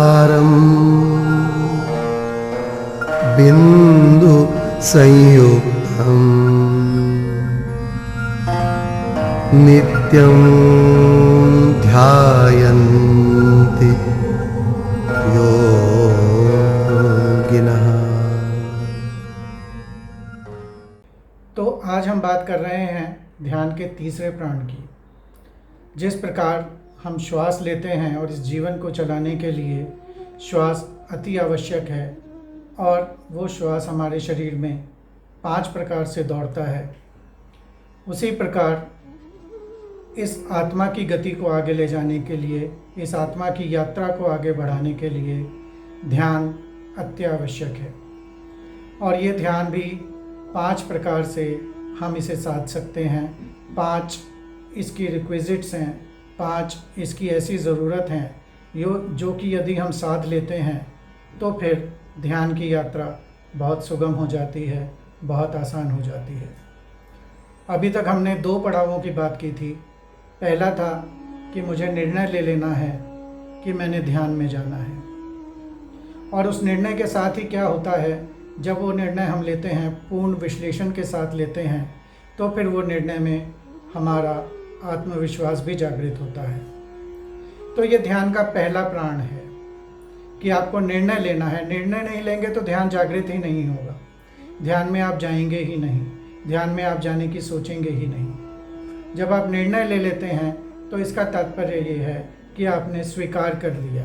सारं बिंदु संयुक्तम् नित्यं ध्यायन्ति योगिनः। तो आज हम बात कर रहे हैं ध्यान के तीसरे प्राण की। जिस प्रकार हम श्वास लेते हैं और इस जीवन को चलाने के लिए श्वास अति आवश्यक है, और वो श्वास हमारे शरीर में 5 प्रकार से दौड़ता है, उसी प्रकार इस आत्मा की गति को आगे ले जाने के लिए, इस आत्मा की यात्रा को आगे बढ़ाने के लिए ध्यान अत्यावश्यक है। और ये ध्यान भी 5 प्रकार से हम इसे साध सकते हैं। 5 इसकी रिक्विजिट्स हैं, 5 इसकी ऐसी ज़रूरत हैं जो कि यदि हम साध लेते हैं तो फिर ध्यान की यात्रा बहुत सुगम हो जाती है, बहुत आसान हो जाती है। अभी तक हमने 2 पड़ावों की बात की थी। पहला था कि मुझे निर्णय ले लेना है कि मैंने ध्यान में जाना है, और उस निर्णय के साथ ही क्या होता है, जब वो निर्णय हम लेते हैं, पूर्ण विश्लेषण के साथ लेते हैं, तो फिर वो निर्णय में हमारा आत्मविश्वास भी जागृत होता है। तो ये ध्यान का पहला प्राण है कि आपको निर्णय लेना है। निर्णय नहीं लेंगे तो ध्यान जागृत ही नहीं होगा, ध्यान में आप जाएंगे ही नहीं, ध्यान में आप जाने की सोचेंगे ही नहीं। जब आप निर्णय ले लेते हैं तो इसका तात्पर्य ये है कि आपने स्वीकार कर लिया।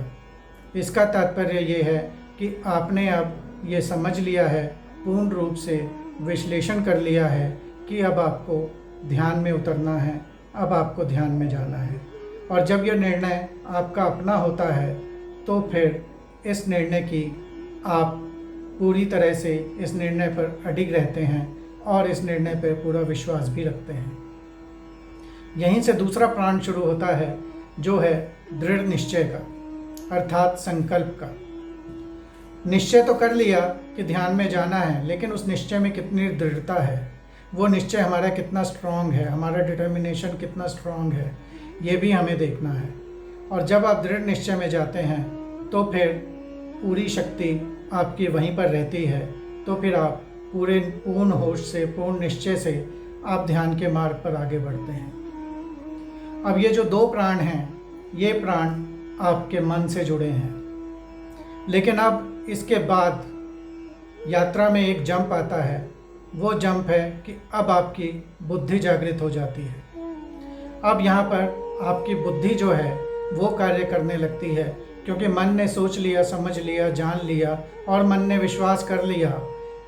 इसका तात्पर्य ये है कि आपने अब ये समझ लिया है, पूर्ण रूप से विश्लेषण कर लिया है कि अब आपको ध्यान में उतरना है, अब आपको ध्यान में जाना है। और जब यह निर्णय आपका अपना होता है तो फिर इस निर्णय की आप पूरी तरह से इस निर्णय पर अडिग रहते हैं और इस निर्णय पर पूरा विश्वास भी रखते हैं। यहीं से दूसरा प्राण शुरू होता है, जो है दृढ़ निश्चय का, अर्थात संकल्प का। निश्चय तो कर लिया कि ध्यान में जाना है, लेकिन उस निश्चय में कितनी दृढ़ता है, वो निश्चय हमारा कितना स्ट्रांग है, हमारा डिटर्मिनेशन कितना स्ट्रांग है, ये भी हमें देखना है। और जब आप दृढ़ निश्चय में जाते हैं तो फिर पूरी शक्ति आपकी वहीं पर रहती है, तो फिर आप पूर्ण होश से, पूर्ण निश्चय से आप ध्यान के मार्ग पर आगे बढ़ते हैं। अब ये जो 2 प्राण हैं, ये प्राण आपके मन से जुड़े हैं, लेकिन अब इसके बाद यात्रा में एक जंप आता है। वो जंप है कि अब आपकी बुद्धि जागृत हो जाती है। अब यहाँ पर आपकी बुद्धि जो है वो कार्य करने लगती है, क्योंकि मन ने सोच लिया, समझ लिया, जान लिया, और मन ने विश्वास कर लिया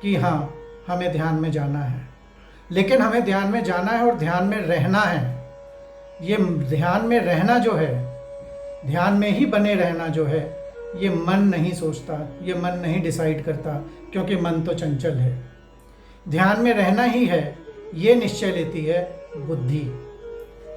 कि हाँ, हमें ध्यान में जाना है। लेकिन हमें ध्यान में जाना है और ध्यान में रहना है। ये ध्यान में रहना जो है, ध्यान में ही बने रहना जो है, ये मन नहीं सोचता, ये मन नहीं डिसाइड करता, क्योंकि मन तो चंचल है। ध्यान में रहना ही है, ये निश्चय लेती है बुद्धि,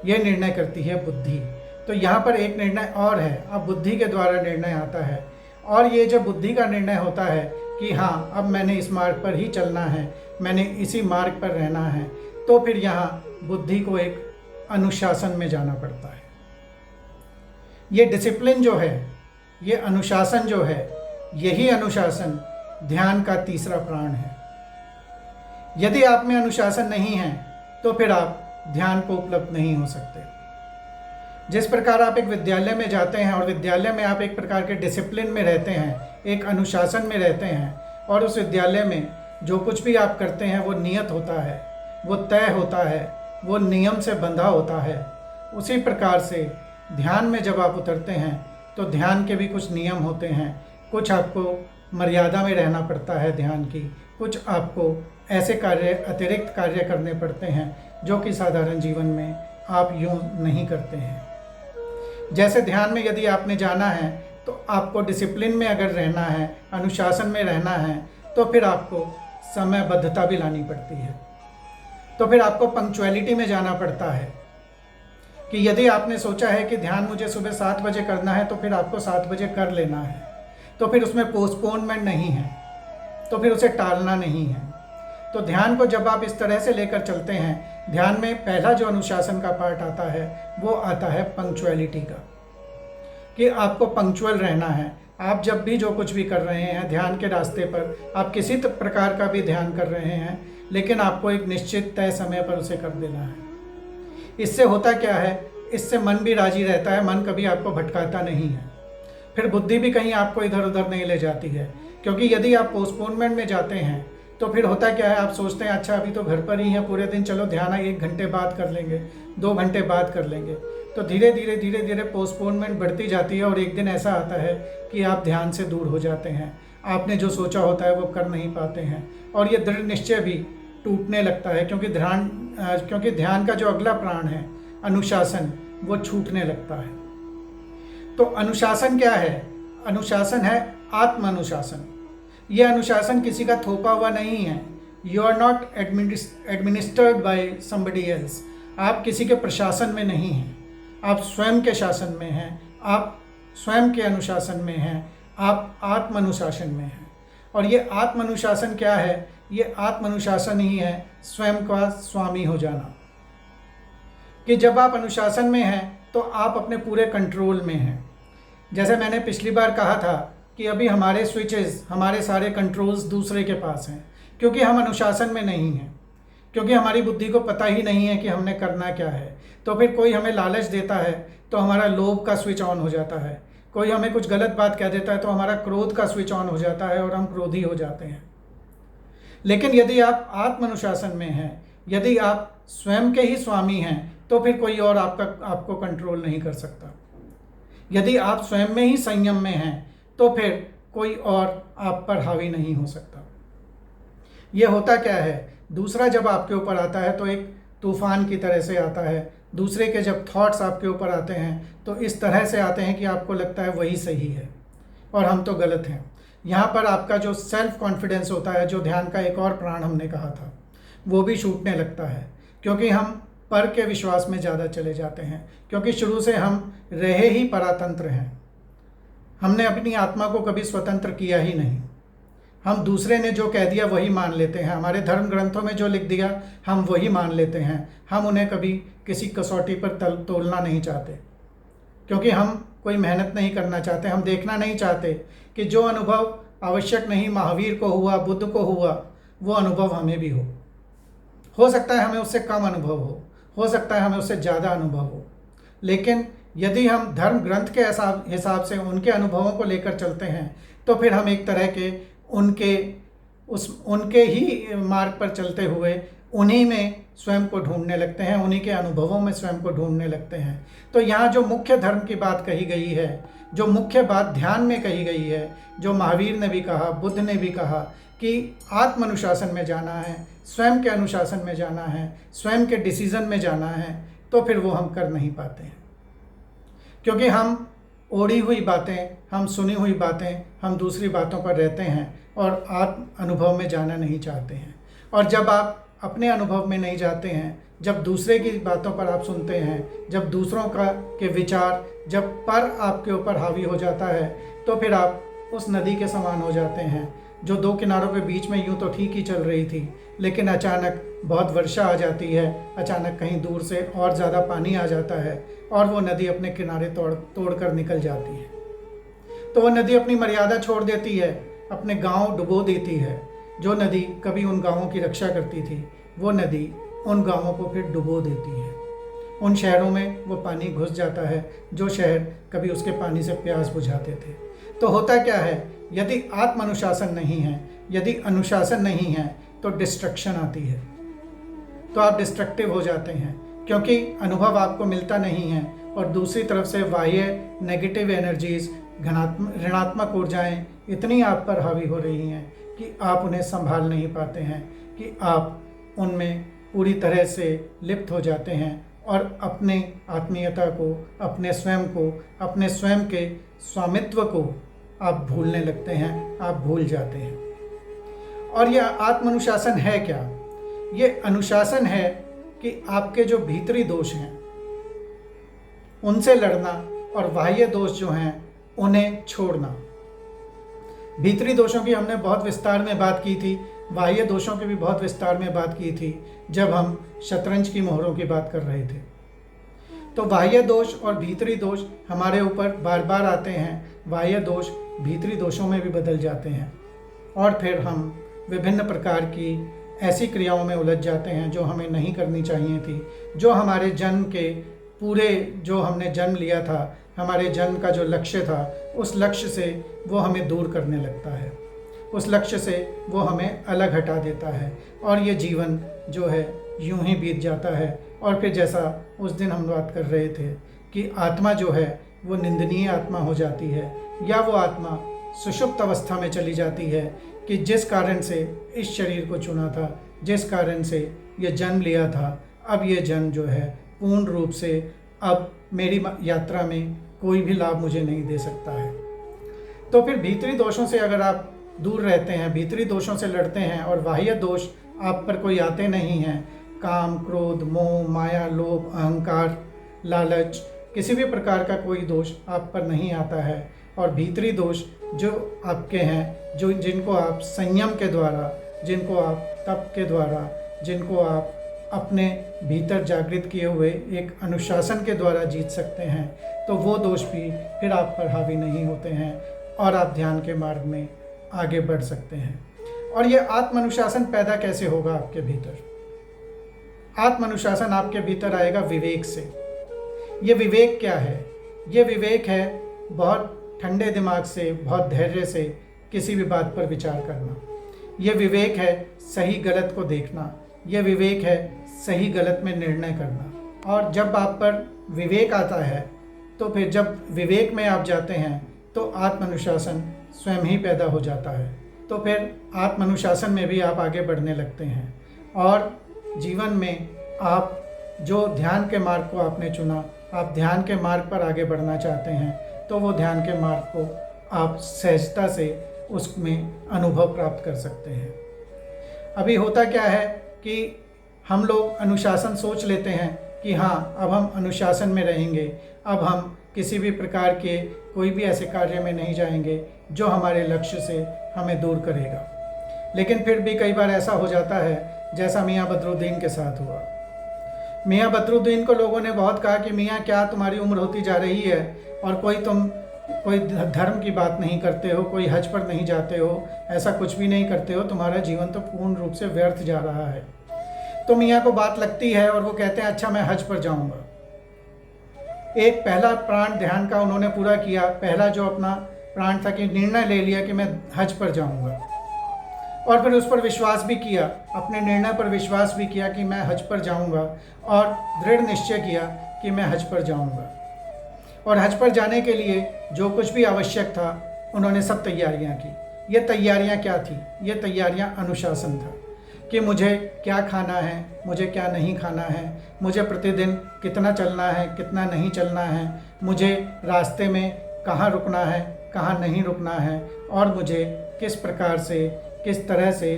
ये निर्णय करती है बुद्धि। तो यहाँ पर एक निर्णय और है, अब बुद्धि के द्वारा निर्णय आता है, और ये जब बुद्धि का निर्णय होता है कि हाँ, अब मैंने इस मार्ग पर ही चलना है, मैंने इसी मार्ग पर रहना है, तो फिर यहाँ बुद्धि को एक अनुशासन में जाना पड़ता है। ये डिसिप्लिन जो है, ये अनुशासन जो है, यही अनुशासन ध्यान का तीसरा प्राण है। यदि आप में अनुशासन नहीं है तो फिर आप ध्यान को उपलब्ध नहीं हो सकते। जिस प्रकार आप एक विद्यालय में जाते हैं और विद्यालय में आप एक प्रकार के डिसिप्लिन में रहते हैं, एक अनुशासन में रहते हैं, और उस विद्यालय में जो कुछ भी आप करते हैं वो नियत होता है, वो तय होता है, वो नियम से बंधा होता है। उसी प्रकार से ध्यान में जब आप उतरते हैं तो ध्यान के भी कुछ नियम होते हैं, कुछ आपको मर्यादा में रहना पड़ता है ध्यान की, कुछ आपको ऐसे कार्य, अतिरिक्त कार्य करने पड़ते हैं जो कि साधारण जीवन में आप यूँ नहीं करते हैं। जैसे ध्यान में यदि आपने जाना है तो आपको डिसिप्लिन में अगर रहना है, अनुशासन में रहना है, तो फिर आपको समयबद्धता भी लानी पड़ती है। तो फिर आपको पंक्चुअलिटी में जाना पड़ता है कि यदि आपने सोचा है कि ध्यान मुझे सुबह 7 बजे करना है, तो फिर आपको 7 बजे कर लेना है। तो फिर उसमें पोस्टपोनमेंट नहीं है, तो फिर उसे टालना नहीं है। तो ध्यान को जब आप इस तरह से लेकर चलते हैं, ध्यान में पहला जो अनुशासन का पार्ट आता है वो आता है पंक्चुअलिटी का, कि आपको पंक्चुअल रहना है, आप जब भी जो कुछ भी कर रहे हैं ध्यान के रास्ते पर, आप किसी प्रकार का भी ध्यान कर रहे हैं, लेकिन आपको एक निश्चित तय समय पर उसे कर देना है। इससे होता क्या है, इससे मन भी राजी रहता है, मन कभी आपको भटकाता नहीं है, फिर बुद्धि भी कहीं आपको इधर उधर नहीं ले जाती है। क्योंकि यदि आप पोस्टपोनमेंट में जाते हैं तो फिर होता क्या है, आप सोचते हैं अच्छा अभी तो घर पर ही है पूरे दिन, चलो ध्यान 1 घंटे बाद कर लेंगे, 2 घंटे बाद कर लेंगे। तो धीरे धीरे पोस्टपोनमेंट बढ़ती जाती है और एक दिन ऐसा आता है कि आप ध्यान से दूर हो जाते हैं, आपने जो सोचा होता है वो कर नहीं पाते हैं, और ये दृढ़ निश्चय भी टूटने लगता है। क्योंकि ध्यान का जो अगला प्राण है अनुशासन, वो छूटने लगता है। तो अनुशासन क्या है? अनुशासन है आत्म अनुशासन। यह अनुशासन किसी का थोपा हुआ नहीं है। You are not administered by somebody else. आप किसी के प्रशासन में नहीं हैं, आप स्वयं के शासन में हैं, आप स्वयं के अनुशासन में हैं, आप आत्म अनुशासन में हैं। और ये आत्म अनुशासन क्या है? ये आत्म अनुशासन ही है स्वयं का स्वामी हो जाना। कि जब आप अनुशासन में हैं तो आप अपने पूरे कंट्रोल में हैं। जैसे मैंने पिछली बार कहा था कि अभी हमारे स्विचेस, हमारे सारे कंट्रोल्स दूसरे के पास हैं, क्योंकि हम अनुशासन में नहीं हैं, क्योंकि हमारी बुद्धि को पता ही नहीं है कि हमने करना क्या है। तो फिर कोई हमें लालच देता है तो हमारा लोभ का स्विच ऑन हो जाता है, कोई हमें कुछ गलत बात कह देता है तो हमारा क्रोध का स्विच ऑन हो जाता है और हम क्रोधी हो जाते हैं। लेकिन यदि आप आत्म अनुशासन में हैं, यदि आप स्वयं के ही स्वामी हैं, तो फिर कोई और आपको कंट्रोल नहीं कर सकता। यदि आप स्वयं में ही संयम में हैं तो फिर कोई और आप पर हावी नहीं हो सकता। ये होता क्या है, दूसरा जब आपके ऊपर आता है तो एक तूफान की तरह से आता है। दूसरे के जब थॉट्स आपके ऊपर आते हैं तो इस तरह से आते हैं कि आपको लगता है वही सही है और हम तो गलत हैं। यहाँ पर आपका जो सेल्फ कॉन्फिडेंस होता है, जो ध्यान का एक और प्राण हमने कहा था, वो भी छूटने लगता है, क्योंकि हम पर के विश्वास में ज़्यादा चले जाते हैं। क्योंकि शुरू से हम रहे ही परातंत्र हैं, हमने अपनी आत्मा को कभी स्वतंत्र किया ही नहीं। हम दूसरे ने जो कह दिया वही मान लेते हैं, हमारे धर्म ग्रंथों में जो लिख दिया हम वही मान लेते हैं। हम उन्हें कभी किसी कसौटी पर तोलना नहीं चाहते, क्योंकि हम कोई मेहनत नहीं करना चाहते। हम देखना नहीं चाहते कि जो अनुभव आवश्यक नहीं महावीर को हुआ, बुद्ध को हुआ, वो अनुभव हमें भी हो सकता है हमें उससे कम अनुभव हो सकता है हमें उससे ज़्यादा अनुभव हो। लेकिन यदि हम धर्म ग्रंथ के हिसाब से उनके अनुभवों को लेकर चलते हैं तो फिर हम एक तरह के उनके ही मार्ग पर चलते हुए उन्हीं में स्वयं को ढूंढने लगते हैं, उन्हीं के अनुभवों में स्वयं को ढूंढने लगते हैं। तो यहाँ जो मुख्य धर्म की बात कही गई है, जो मुख्य बात ध्यान में कही गई है, जो महावीर ने भी कहा, बुद्ध ने भी कहा कि आत्म अनुशासन में जाना है, स्वयं के अनुशासन में जाना है, स्वयं के डिसीज़न में जाना है, तो फिर वो हम कर नहीं पाते हैं। क्योंकि हम ओढ़ी हुई बातें, हम सुनी हुई बातें, हम दूसरी बातों पर रहते हैं और आत्म अनुभव में जाना नहीं चाहते हैं। और जब आप अपने अनुभव में नहीं जाते हैं, जब दूसरे की बातों पर आप सुनते हैं, जब दूसरों के विचार जब पर आपके ऊपर हावी हो जाता है, तो फिर आप उस नदी के समान हो जाते हैं जो 2 किनारों के बीच में यूँ तो ठीक ही चल रही थी, लेकिन अचानक बहुत वर्षा आ जाती है, अचानक कहीं दूर से और ज़्यादा पानी आ जाता है और वो नदी अपने किनारे तोड़ कर निकल जाती है। तो वो नदी अपनी मर्यादा छोड़ देती है, अपने गांव डुबो देती है। जो नदी कभी उन गांवों की रक्षा करती थी, वो नदी उन गांवों को फिर डुबो देती है। उन शहरों में वो पानी घुस जाता है जो शहर कभी उसके पानी से प्यास बुझाते थे। तो होता क्या है, यदि आत्म अनुशासन नहीं है, यदि अनुशासन नहीं है, तो डिस्ट्रक्शन आती है, तो आप डिस्ट्रक्टिव हो जाते हैं, क्योंकि अनुभव आपको मिलता नहीं है। और दूसरी तरफ से बाह्य नेगेटिव एनर्जीज, ऋणात्मक ऊर्जाएं इतनी आप पर हावी हो रही हैं कि आप उन्हें संभाल नहीं पाते हैं, कि आप उनमें पूरी तरह से लिप्त हो जाते हैं और अपने आत्मीयता को, अपने स्वयं को, अपने स्वयं के स्वामित्व को आप भूलने लगते हैं, आप भूल जाते हैं। और यह आत्म अनुशासन है क्या? ये अनुशासन है कि आपके जो भीतरी दोष हैं उनसे लड़ना और बाह्य दोष जो हैं उन्हें छोड़ना। भीतरी दोषों की हमने बहुत विस्तार में बात की थी, बाह्य दोषों की भी बहुत विस्तार में बात की थी जब हम शतरंज की मोहरों की बात कर रहे थे। तो बाह्य दोष और भीतरी दोष हमारे ऊपर बार बार आते हैं, बाह्य दोष भीतरी दोषों में भी बदल जाते हैं और फिर हम विभिन्न प्रकार की ऐसी क्रियाओं में उलझ जाते हैं जो हमें नहीं करनी चाहिए थी, जो हमारे जन्म के पूरे, जो हमने जन्म लिया था, हमारे जन्म का जो लक्ष्य था, उस लक्ष्य से वो हमें दूर करने लगता है, उस लक्ष्य से वो हमें अलग हटा देता है और ये जीवन जो है यूं ही बीत जाता है। और फिर जैसा उस दिन हम बात कर रहे थे कि आत्मा जो है वो निंदनीय आत्मा हो जाती है, या वो आत्मा सुषुप्त अवस्था में चली जाती है कि जिस कारण से इस शरीर को चुना था, जिस कारण से ये जन्म लिया था, अब ये जन्म जो है पूर्ण रूप से अब मेरी यात्रा में कोई भी लाभ मुझे नहीं दे सकता है। तो फिर भीतरी दोषों से अगर आप दूर रहते हैं, भीतरी दोषों से लड़ते हैं और बाह्य दोष आप पर कोई आते नहीं हैं, काम, क्रोध, मोह, माया, लोभ, अहंकार, लालच, किसी भी प्रकार का कोई दोष आप पर नहीं आता है और भीतरी दोष जो आपके हैं, जो जिनको आप संयम के द्वारा, जिनको आप तप के द्वारा, जिनको आप अपने भीतर जागृत किए हुए एक अनुशासन के द्वारा जीत सकते हैं, तो वो दोष भी फिर आप पर हावी नहीं होते हैं और आप ध्यान के मार्ग में आगे बढ़ सकते हैं। और ये आत्म अनुशासन पैदा कैसे होगा आपके भीतर? आत्म अनुशासन आपके भीतर आएगा विवेक से। ये विवेक क्या है? ये विवेक है बहुत ठंडे दिमाग से, बहुत धैर्य से किसी भी बात पर विचार करना। ये विवेक है सही गलत को देखना। ये विवेक है सही गलत में निर्णय करना। और जब आप पर विवेक आता है, तो फिर जब विवेक में आप जाते हैं तो आत्म अनुशासन स्वयं ही पैदा हो जाता है। तो फिर आत्म अनुशासन में भी आप आगे बढ़ने लगते हैं और जीवन में आप जो ध्यान के मार्ग को आपने चुना, आप ध्यान के मार्ग पर आगे बढ़ना चाहते हैं, तो वो ध्यान के मार्ग को आप सहजता से उसमें अनुभव प्राप्त कर सकते हैं। अभी होता क्या है कि हम लोग अनुशासन सोच लेते हैं कि हाँ, अब हम अनुशासन में रहेंगे, अब हम किसी भी प्रकार के कोई भी ऐसे कार्य में नहीं जाएंगे जो हमारे लक्ष्य से हमें दूर करेगा। लेकिन फिर भी कई बार ऐसा हो जाता है जैसा मियाँ बदरुद्दीन के साथ हुआ। मियाँ बदरुद्दीन को लोगों ने बहुत कहा कि मियाँ क्या तुम्हारी उम्र होती जा रही है और तुम कोई धर्म की बात नहीं करते हो, कोई हज पर नहीं जाते हो, ऐसा कुछ भी नहीं करते हो, तुम्हारा जीवन तो पूर्ण रूप से व्यर्थ जा रहा है। तो मियाँ को बात लगती है और वो कहते हैं अच्छा मैं हज पर जाऊँगा। एक पहला प्राण ध्यान का उन्होंने पूरा किया, पहला जो अपना प्राण था कि निर्णय ले लिया कि मैं हज पर जाऊँगा और फिर उस पर विश्वास भी किया, अपने निर्णय पर विश्वास भी किया कि मैं हज पर जाऊँगा और दृढ़ निश्चय किया कि मैं हज पर जाऊँगा। और हज पर जाने के लिए जो कुछ भी आवश्यक था उन्होंने सब तैयारियां की। ये तैयारियां क्या थी? ये तैयारियां अनुशासन था कि मुझे क्या खाना है, मुझे क्या नहीं खाना है, मुझे प्रतिदिन कितना चलना है, कितना नहीं चलना है, मुझे रास्ते में कहाँ रुकना है, कहाँ नहीं रुकना है और मुझे किस प्रकार से, किस तरह से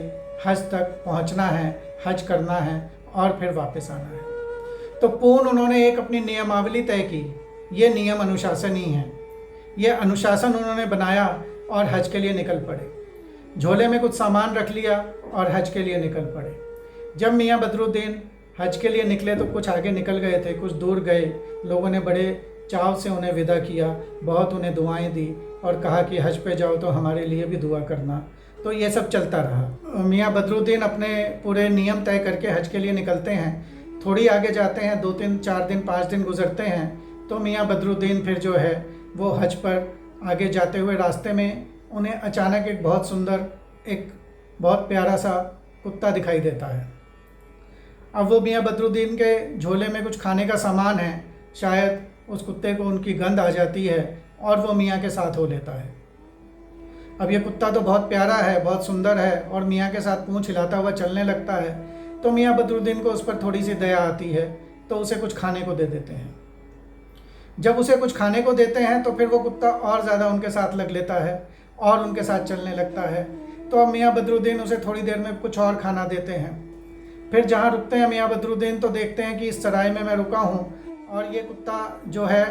हज तक पहुँचना है, हज करना है और फिर वापस आना है। तो पूर्ण उन्होंने एक अपनी नियमावली तय की। ये नियम अनुशासन ही है। ये अनुशासन उन्होंने बनाया और हज के लिए निकल पड़े। झोले में कुछ सामान रख लिया और हज के लिए निकल पड़े। जब मियाँ बदरुद्दीन हज के लिए निकले तो कुछ आगे निकल गए थे, कुछ दूर गए। लोगों ने बड़े चाव से उन्हें विदा किया, बहुत उन्हें दुआएं दी और कहा कि हज पे जाओ तो हमारे लिए भी दुआ करना। तो ये सब चलता रहा। मियाँ बदरुद्दीन अपने पूरे नियम तय करके हज के लिए निकलते हैं। थोड़ी आगे जाते हैं, 2 दिन 4 दिन 5 दिन गुजरते हैं तो मियाँ बदरुद्दीन फिर जो है वो हज पर आगे जाते हुए रास्ते में उन्हें अचानक एक बहुत सुंदर, एक बहुत प्यारा सा कुत्ता दिखाई देता है। अब वो मियाँ बदरुद्दीन के झोले में कुछ खाने का सामान है, शायद उस कुत्ते को उनकी गंध आ जाती है और वो मियाँ के साथ हो लेता है। अब ये कुत्ता तो बहुत प्यारा है, बहुत सुंदर है और मियाँ के साथ पूंछ हिलाता हुआ चलने लगता है। तो मियाँ बदरुद्दीन को उस पर थोड़ी सी दया आती है तो उसे कुछ खाने को दे देते हैं। जब उसे कुछ खाने को देते हैं तो फिर वो कुत्ता और ज़्यादा उनके साथ लग लेता है और उनके साथ चलने लगता है। तो अब मियाँ बदरुद्दीन उसे थोड़ी देर में कुछ और खाना देते हैं। फिर जहाँ रुकते हैं मियाँ बदरुद्दीन तो देखते हैं कि इस सराय में मैं रुका हूँ और ये कुत्ता जो है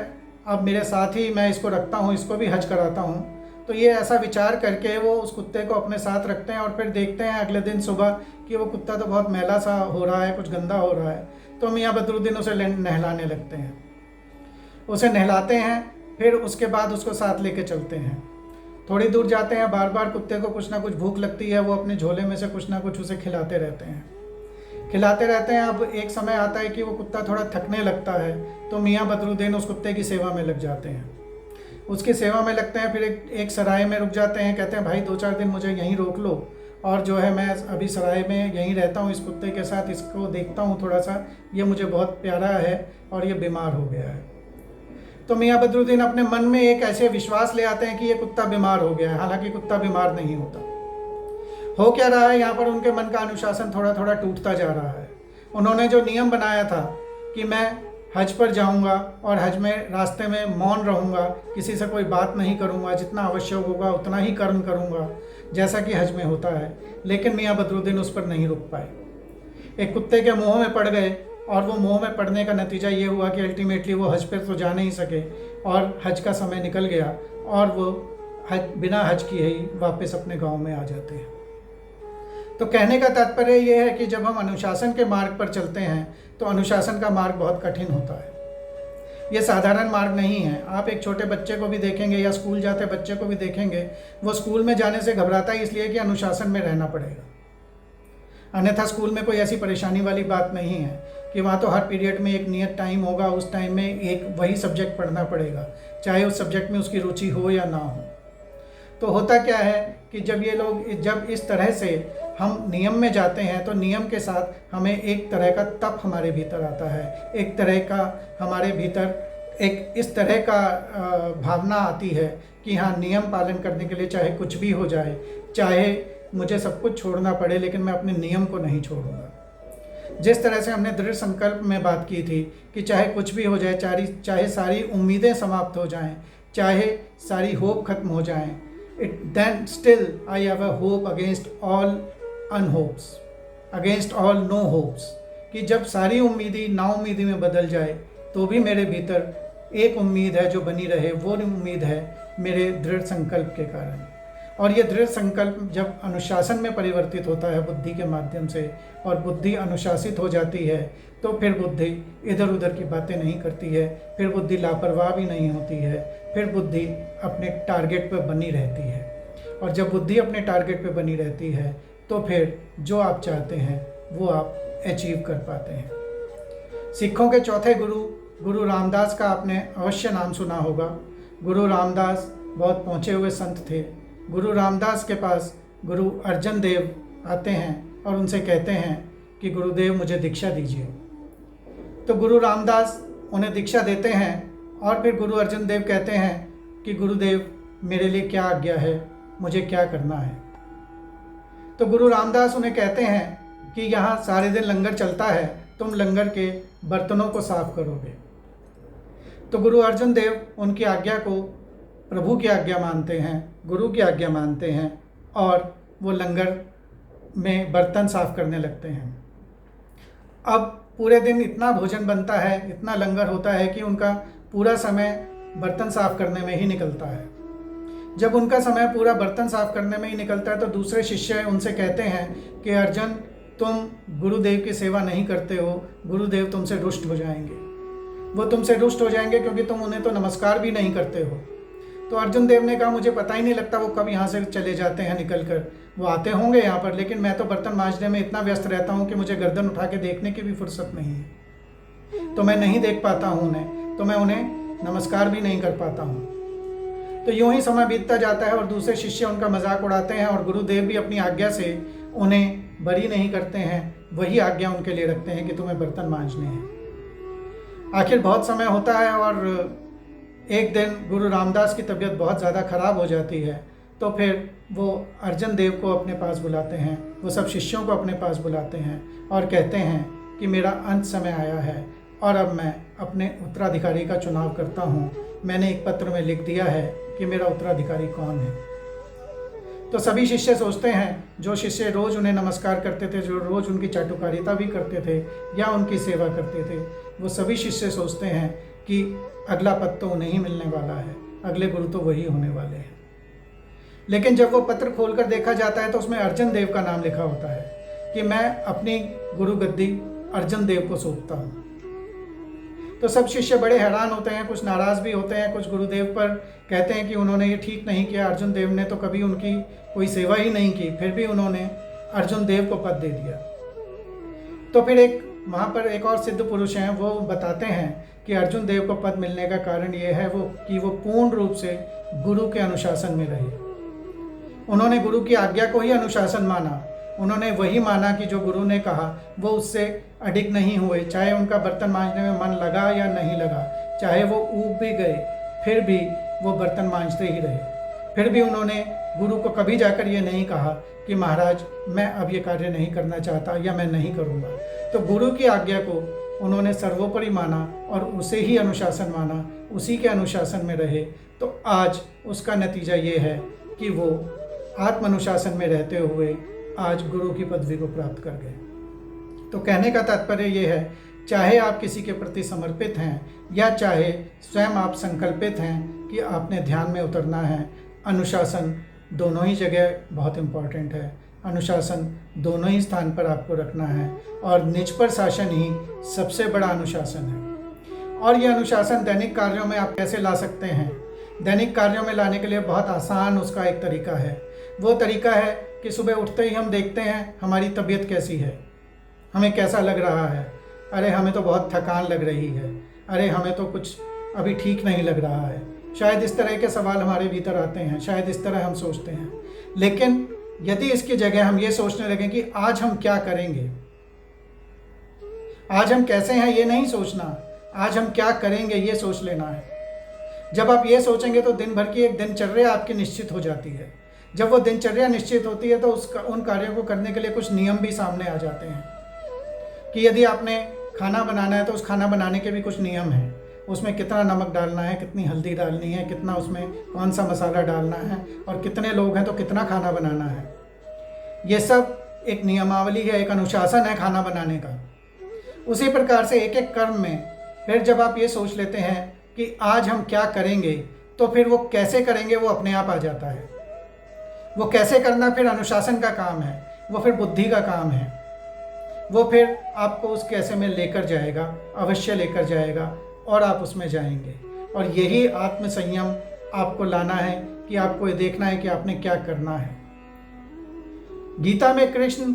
अब मेरे साथ ही मैं इसको रखता हूँ, इसको भी हज कराता हूँ। तो ये ऐसा विचार करके वो उस कुत्ते को अपने साथ रखते हैं और फिर देखते हैं अगले दिन सुबह कि वो कुत्ता तो बहुत मैला सा हो रहा है, कुछ गंदा हो रहा है। तो मियाँ बदरुद्दीन उसे नहलाने लगते हैं। उसे नहलाते हैं, फिर उसके बाद उसको साथ लेके चलते हैं। थोड़ी दूर जाते हैं, बार बार कुत्ते को कुछ ना कुछ भूख लगती है, वो अपने झोले में से कुछ ना कुछ उसे खिलाते रहते हैं। अब एक समय आता है कि वो कुत्ता थोड़ा थकने लगता है, तो मियाँ बदरुद्दीन उस कुत्ते की सेवा में लग जाते हैं। उसकी सेवा में लगते हैं, फिर एक सराय में रुक जाते हैं। कहते हैं भाई 2-4 दिन मुझे यहीं रोक लो, और जो है मैं अभी सराय में यहीं रहता हूँ इस कुत्ते के साथ, इसको देखता हूँ थोड़ा सा, ये मुझे बहुत प्यारा है और ये बीमार हो गया है। तो मियाँ बदरुद्दीन अपने मन में एक ऐसे विश्वास ले आते हैं कि ये कुत्ता बीमार हो गया है, हालांकि कुत्ता बीमार नहीं होता। हो क्या रहा है यहाँ पर, उनके मन का अनुशासन थोड़ा थोड़ा टूटता जा रहा है। उन्होंने जो नियम बनाया था कि मैं हज पर जाऊंगा और हज में रास्ते में मौन रहूंगा, किसी से कोई बात नहीं करूंगा, जितना आवश्यक होगा उतना ही कर्म करूंगा जैसा कि हज में होता है, लेकिन मियाँ बदरुद्दीन उस पर नहीं रुक पाए। एक कुत्ते के मोह में पड़ गए, और वो मोह में पड़ने का नतीजा ये हुआ कि अल्टीमेटली वो हज पर तो जा नहीं सके, और हज का समय निकल गया और वो बिना हज किए ही वापस अपने गांव में आ जाते हैं। तो कहने का तात्पर्य ये है कि जब हम अनुशासन के मार्ग पर चलते हैं तो अनुशासन का मार्ग बहुत कठिन होता है। ये साधारण मार्ग नहीं है। आप एक छोटे बच्चे को भी देखेंगे या स्कूल जाते बच्चे को भी देखेंगे, वो स्कूल में जाने से घबराता है इसलिए कि अनुशासन में रहना पड़ेगा। अन्यथा स्कूल में कोई ऐसी परेशानी वाली बात नहीं है कि वहाँ तो हर पीरियड में एक नियत टाइम होगा, उस टाइम में एक वही सब्जेक्ट पढ़ना पड़ेगा, चाहे उस सब्जेक्ट में उसकी रुचि हो या ना हो। तो होता क्या है कि जब इस तरह से हम नियम में जाते हैं तो नियम के साथ हमें एक तरह का तप हमारे भीतर आता है, एक तरह का हमारे भीतर एक इस तरह का भावना आती है कि हाँ, नियम पालन करने के लिए चाहे कुछ भी हो जाए, चाहे मुझे सब कुछ छोड़ना पड़े, लेकिन मैं अपने नियम को नहीं छोड़ूंगा। जिस तरह से हमने दृढ़ संकल्प में बात की थी कि चाहे कुछ भी हो जाए, चाहे सारी उम्मीदें समाप्त हो जाएं, चाहे सारी होप खत्म हो जाएं, then still I have a hope against all unhopes, against all no hopes, कि जब सारी उम्मीदी नाउम्मीदी में बदल जाए तो भी मेरे भीतर एक उम्मीद है जो बनी रहे। वो उम्मीद है मेरे दृढ़ संकल्प के कारण। और ये दृढ़ संकल्प जब अनुशासन में परिवर्तित होता है बुद्धि के माध्यम से, और बुद्धि अनुशासित हो जाती है, तो फिर बुद्धि इधर उधर की बातें नहीं करती है, फिर बुद्धि लापरवाह भी नहीं होती है, फिर बुद्धि अपने टारगेट पर बनी रहती है। और जब बुद्धि अपने टारगेट पर बनी रहती है तो फिर जो आप चाहते हैं वो आप अचीव कर पाते हैं। सिखों के चौथे गुरु रामदास का आपने अवश्य नाम सुना होगा। गुरु रामदास बहुत पहुँचे हुए संत थे। गुरु रामदास के पास गुरु अर्जन देव आते हैं और उनसे कहते हैं कि गुरुदेव मुझे दीक्षा दीजिए। तो गुरु रामदास उन्हें दीक्षा देते हैं और फिर गुरु अर्जन देव कहते हैं कि गुरुदेव मेरे लिए क्या आज्ञा है, मुझे क्या करना है। तो गुरु रामदास उन्हें कहते हैं कि यहाँ सारे दिन लंगर चलता है, तुम लंगर के बर्तनों को साफ करोगे। तो गुरु अर्जन देव उनकी आज्ञा को प्रभु की आज्ञा मानते हैं, गुरु की आज्ञा मानते हैं, और वो लंगर में बर्तन साफ करने लगते हैं। अब पूरे दिन इतना भोजन बनता है, इतना लंगर होता है कि उनका पूरा समय बर्तन साफ करने में ही निकलता है। जब उनका समय पूरा बर्तन साफ करने में ही निकलता है तो दूसरे शिष्य उनसे कहते हैं कि अर्जन, तुम गुरुदेव की सेवा नहीं करते हो, गुरुदेव तुमसे रुष्ट हो जाएंगे। वो तुमसे रुष्ट हो जाएंगे क्योंकि तुम उन्हें तो नमस्कार भी नहीं करते हो। तो अर्जुन देव ने कहा, मुझे पता ही नहीं लगता वो कब यहाँ से चले जाते हैं निकल कर। वो आते होंगे यहाँ पर, लेकिन मैं तो बर्तन मांजने में इतना व्यस्त रहता हूँ कि मुझे गर्दन उठा के देखने की भी फुर्सत नहीं है। तो मैं नहीं देख पाता हूँ उन्हें, तो मैं उन्हें नमस्कार भी नहीं कर पाता हूँ। तो यूं ही समय बीतता जाता है और दूसरे शिष्य उनका मजाक उड़ाते हैं और गुरुदेव भी अपनी आज्ञा से उन्हें बरी नहीं करते हैं, वही आज्ञा उनके लिए रखते हैं कि तुम्हें बर्तन मांजने हैं। आखिर बहुत समय होता है और एक दिन गुरु रामदास की तबीयत बहुत ज़्यादा ख़राब हो जाती है। तो फिर वो अर्जन देव को अपने पास बुलाते हैं, वो सब शिष्यों को अपने पास बुलाते हैं और कहते हैं कि मेरा अंत समय आया है और अब मैं अपने उत्तराधिकारी का चुनाव करता हूँ। मैंने एक पत्र में लिख दिया है कि मेरा उत्तराधिकारी कौन है। तो सभी शिष्य सोचते हैं, जो शिष्य रोज़ उन्हें नमस्कार करते थे, जो रोज़ उनकी चाटुकारिता भी करते थे या उनकी सेवा करते थे, वो सभी शिष्य सोचते हैं कि अगला पद तो उन्हें ही मिलने वाला है, अगले गुरु तो वही होने वाले हैं। लेकिन जब वो पत्र खोलकर देखा जाता है तो उसमें अर्जन देव का नाम लिखा होता है कि मैं अपनी गुरु गद्दी अर्जन देव को सौंपता हूँ। तो सब शिष्य बड़े हैरान होते हैं, कुछ नाराज़ भी होते हैं, कुछ गुरुदेव पर कहते हैं कि उन्होंने ये ठीक नहीं किया, अर्जुन देव ने तो कभी उनकी कोई सेवा ही नहीं की, फिर भी उन्होंने अर्जुन देव को पद दे दिया। तो फिर वहाँ पर एक और सिद्ध पुरुष हैं, वो बताते हैं कि अर्जुन देव को पद मिलने का कारण ये है कि वो पूर्ण रूप से गुरु के अनुशासन में रहे। उन्होंने गुरु की आज्ञा को ही अनुशासन माना, उन्होंने वही माना कि जो गुरु ने कहा वो उससे अडिग नहीं हुए, चाहे उनका बर्तन मांजने में मन लगा या नहीं लगा, चाहे वो ऊब भी गए फिर भी वो बर्तन मांजते ही रहे। फिर भी उन्होंने गुरु को कभी जाकर ये नहीं कहा कि महाराज मैं अब ये कार्य नहीं करना चाहता या मैं नहीं करूँगा। तो गुरु की आज्ञा को उन्होंने सर्वोपरि माना और उसे ही अनुशासन माना, उसी के अनुशासन में रहे। तो आज उसका नतीजा ये है कि वो आत्म अनुशासन में रहते हुए आज गुरु की पदवी को प्राप्त कर गए। तो कहने का तात्पर्य ये है, चाहे आप किसी के प्रति समर्पित हैं या चाहे स्वयं आप संकल्पित हैं कि आपने ध्यान में उतरना है, अनुशासन दोनों ही जगह बहुत इम्पॉर्टेंट है। अनुशासन दोनों ही स्थान पर आपको रखना है और निज पर शासन ही सबसे बड़ा अनुशासन है। और ये अनुशासन दैनिक कार्यों में आप कैसे ला सकते हैं? दैनिक कार्यों में लाने के लिए बहुत आसान उसका एक तरीका है। वो तरीका है कि सुबह उठते ही हम देखते हैं हमारी तबीयत कैसी है, हमें कैसा लग रहा है। अरे हमें तो बहुत थकान लग रही है, अरे हमें तो कुछ अभी ठीक नहीं लग रहा है। शायद इस तरह के सवाल हमारे भीतर आते हैं, शायद इस तरह हम सोचते हैं। लेकिन यदि इसकी जगह हम ये सोचने लगें कि आज हम क्या करेंगे, आज हम कैसे हैं ये नहीं सोचना, आज हम क्या करेंगे ये सोच लेना है। जब आप ये सोचेंगे तो दिन भर की एक दिनचर्या आपकी निश्चित हो जाती है। जब वो दिनचर्या निश्चित होती है तो उन कार्यों को करने के लिए कुछ नियम भी सामने आ जाते हैं कि यदि आपने खाना बनाना है तो उस खाना बनाने के भी कुछ नियम हैं। उसमें कितना नमक डालना है, कितनी हल्दी डालनी है, कितना उसमें कौन सा मसाला डालना है और कितने लोग हैं तो कितना खाना बनाना है। ये सब एक नियमावली है, एक अनुशासन है खाना बनाने का। उसी प्रकार से एक एक कर्म में फिर जब आप ये सोच लेते हैं कि आज हम क्या करेंगे, तो फिर वो कैसे करेंगे वो अपने आप आ जाता है। वो कैसे करना फिर अनुशासन का काम है, वो फिर बुद्धि का काम है। वो फिर आपको उस कैसे में लेकर जाएगा, अवश्य लेकर जाएगा और आप उसमें जाएंगे। और यही आत्म संयम आपको लाना है कि आपको ये देखना है कि आपने क्या करना है। गीता में कृष्ण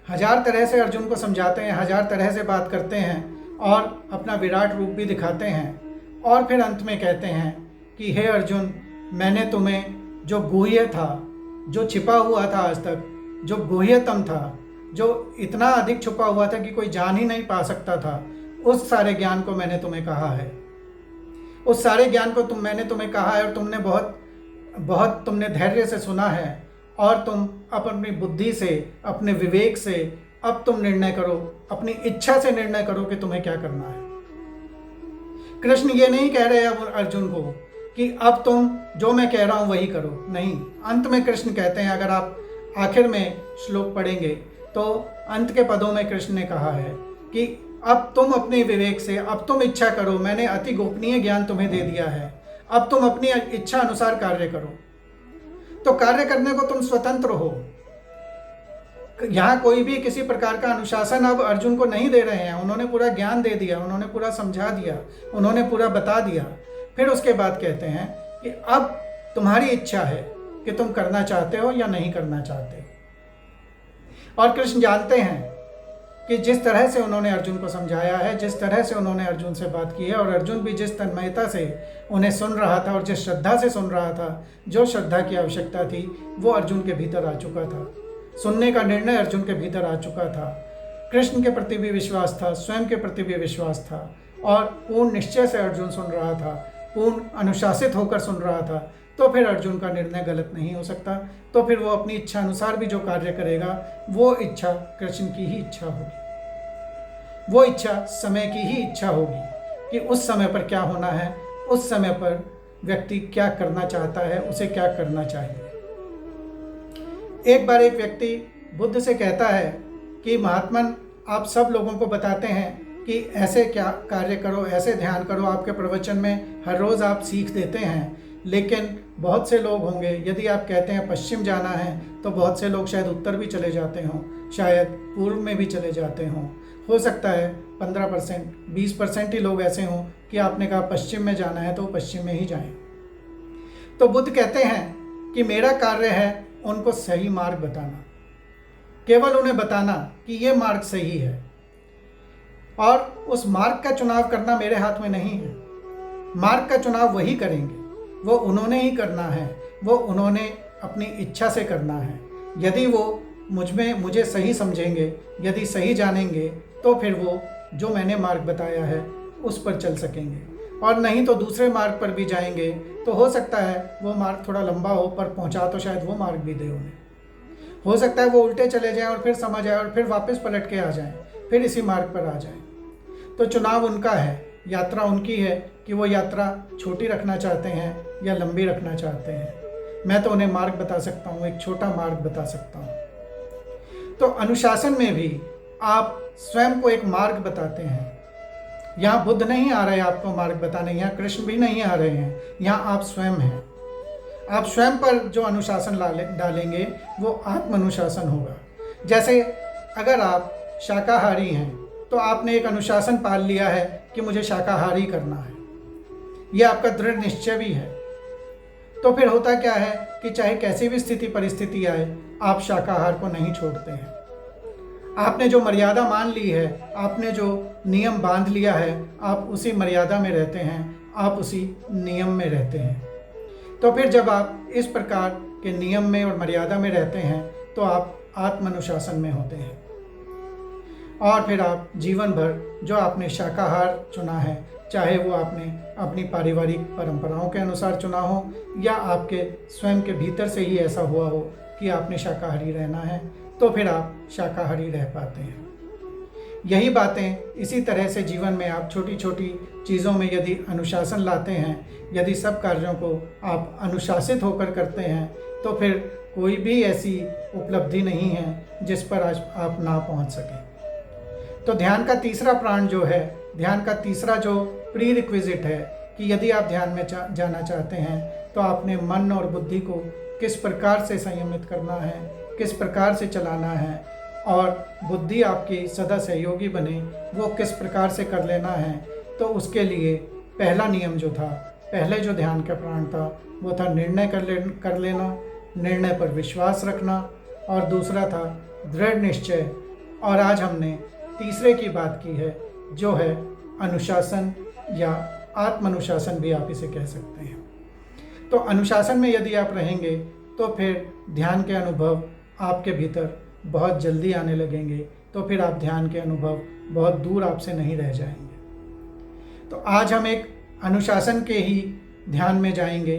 1000 तरह से अर्जुन को समझाते हैं, 1000 तरह से बात करते हैं और अपना विराट रूप भी दिखाते हैं। और फिर अंत में कहते हैं कि हे अर्जुन, मैंने तुम्हें जो गुह्य था, जो छिपा हुआ था आज तक, जो गुह्यतम था, जो इतना अधिक छुपा हुआ था कि कोई जान ही नहीं पा सकता था, उस सारे ज्ञान को मैंने तुम्हें कहा है। उस सारे ज्ञान को मैंने तुम्हें कहा है और तुमने बहुत तुमने धैर्य से सुना है और तुम अपनी बुद्धि से, अपने विवेक से अब तुम निर्णय करो, अपनी इच्छा से निर्णय करो कि तुम्हें क्या करना है। कृष्ण ये नहीं कह रहे अब अर्जुन को कि अब तुम जो मैं कह रहा हूँ वही करो, नहीं। अंत में कृष्ण कहते हैं, अगर आप आखिर में श्लोक पढ़ेंगे तो अंत के पदों में कृष्ण ने कहा है कि अब तुम अपने विवेक से, अब तुम इच्छा करो, मैंने अति गोपनीय ज्ञान तुम्हें दे दिया है, अब तुम अपनी इच्छा अनुसार कार्य करो। तो कार्य करने को तुम स्वतंत्र हो। यहाँ कोई भी किसी प्रकार का अनुशासन अब अर्जुन को नहीं दे रहे हैं। उन्होंने पूरा ज्ञान दे दिया, उन्होंने पूरा समझा दिया, उन्होंने पूरा बता दिया। फिर उसके बाद कहते हैं कि अब तुम्हारी इच्छा है कि तुम करना चाहते हो या नहीं करना चाहते। और कृष्ण जानते हैं कि जिस तरह से उन्होंने अर्जुन को समझाया है, जिस तरह से उन्होंने अर्जुन से बात की है और अर्जुन भी जिस तन्मयता से उन्हें सुन रहा था और जिस श्रद्धा से सुन रहा था, जो श्रद्धा की आवश्यकता थी वो अर्जुन के भीतर आ चुका था। सुनने का निर्णय अर्जुन के भीतर आ चुका था। कृष्ण के प्रति भी विश्वास था, स्वयं के प्रति भी विश्वास था और पूर्ण निश्चय से अर्जुन सुन रहा था, पूर्ण अनुशासित होकर सुन रहा था। तो फिर अर्जुन का निर्णय गलत नहीं हो सकता। तो फिर वो अपनी इच्छा अनुसार भी जो कार्य करेगा वो इच्छा कृष्ण की ही इच्छा होगी। वो इच्छा समय की ही इच्छा होगी कि उस समय पर क्या होना है, उस समय पर व्यक्ति क्या करना चाहता है, उसे क्या करना चाहिए। एक बार एक व्यक्ति बुद्ध से कहता है कि महात्मन, आप सब लोगों को बताते हैं कि ऐसे क्या कार्य करो, ऐसे ध्यान करो, आपके प्रवचन में हर रोज़ आप सीख देते हैं, लेकिन बहुत से लोग होंगे, यदि आप कहते हैं पश्चिम जाना है तो बहुत से लोग शायद उत्तर भी चले जाते हों, शायद पूर्व में भी चले जाते हों। हो सकता है 15%, 20% ही लोग ऐसे हों कि आपने कहा पश्चिम में जाना है तो पश्चिम में ही जाएं। तो बुद्ध कहते हैं कि मेरा कार्य है उनको सही मार्ग बताना, केवल उन्हें बताना कि ये मार्ग सही है, और उस मार्ग का चुनाव करना मेरे हाथ में नहीं है। मार्ग का चुनाव वही करेंगे, वो उन्होंने ही करना है, वो उन्होंने अपनी इच्छा से करना है। यदि वो मुझे सही समझेंगे, यदि सही जानेंगे, तो फिर वो जो मैंने मार्ग बताया है उस पर चल सकेंगे, और नहीं तो दूसरे मार्ग पर भी जाएंगे तो हो सकता है वो मार्ग थोड़ा लंबा हो, पर पहुंचा तो शायद वो मार्ग भी दे उन्हें। हो सकता है वो उल्टे चले जाएं और फिर समझ आए और फिर वापस पलट के आ जाएं, फिर इसी मार्ग पर आ जाएं। तो चुनाव उनका है, यात्रा उनकी है कि वो यात्रा छोटी रखना चाहते हैं या लंबी रखना चाहते हैं। मैं तो उन्हें मार्ग बता सकता हूँ, एक छोटा मार्ग बता सकता हूँ। तो अनुशासन में भी आप स्वयं को एक मार्ग बताते हैं। यहाँ बुद्ध नहीं आ रहे आपको मार्ग बताने, यहाँ कृष्ण भी नहीं आ रहे हैं, यहाँ आप स्वयं हैं। आप स्वयं पर जो अनुशासन डालेंगे वो आत्म अनुशासन होगा। जैसे अगर आप शाकाहारी हैं तो आपने एक अनुशासन पाल लिया है कि मुझे शाकाहारी करना है, यह आपका दृढ़ निश्चय भी है। तो फिर होता क्या है कि चाहे कैसी भी स्थिति परिस्थिति आए, आप शाकाहार को नहीं छोड़ते हैं। आपने जो मर्यादा मान ली है, आपने जो नियम बांध लिया है, आप उसी मर्यादा में रहते हैं, आप उसी नियम में रहते हैं। तो फिर जब आप इस प्रकार के नियम में और मर्यादा में रहते हैं तो आप आत्म अनुशासन में होते हैं, और फिर आप जीवन भर जो आपने शाकाहार चुना है, चाहे वो आपने अपनी पारिवारिक परंपराओं के अनुसार चुना हो या आपके स्वयं के भीतर से ही ऐसा हुआ हो कि आपने शाकाहारी रहना है, तो फिर आप शाकाहारी रह पाते हैं। यही बातें इसी तरह से जीवन में आप छोटी छोटी चीज़ों में यदि अनुशासन लाते हैं, यदि सब कार्यों को आप अनुशासित होकर करते हैं, तो फिर कोई भी ऐसी उपलब्धि नहीं है जिस पर आज आप ना पहुंच सकें। तो ध्यान का तीसरा प्राण जो है, ध्यान का तीसरा जो प्री रिक्विजिट है कि यदि आप ध्यान में जाना चाहते हैं तो आपने मन और बुद्धि को किस प्रकार से संयमित करना है, किस प्रकार से चलाना है, और बुद्धि आपकी सदा सहयोगी बने वो किस प्रकार से कर लेना है। तो उसके लिए पहला नियम जो था, पहले जो ध्यान का प्राण था, वो था निर्णय कर लेना, निर्णय पर विश्वास रखना, और दूसरा था दृढ़ निश्चय। और आज हमने तीसरे की बात की है जो है अनुशासन या आत्म अनुशासन भी आप इसे कह सकते हैं। तो अनुशासन में यदि आप रहेंगे तो फिर ध्यान के अनुभव आपके भीतर बहुत जल्दी आने लगेंगे, तो फिर आप ध्यान के अनुभव बहुत दूर आपसे नहीं रह जाएंगे। तो आज हम एक अनुशासन के ही ध्यान में जाएंगे।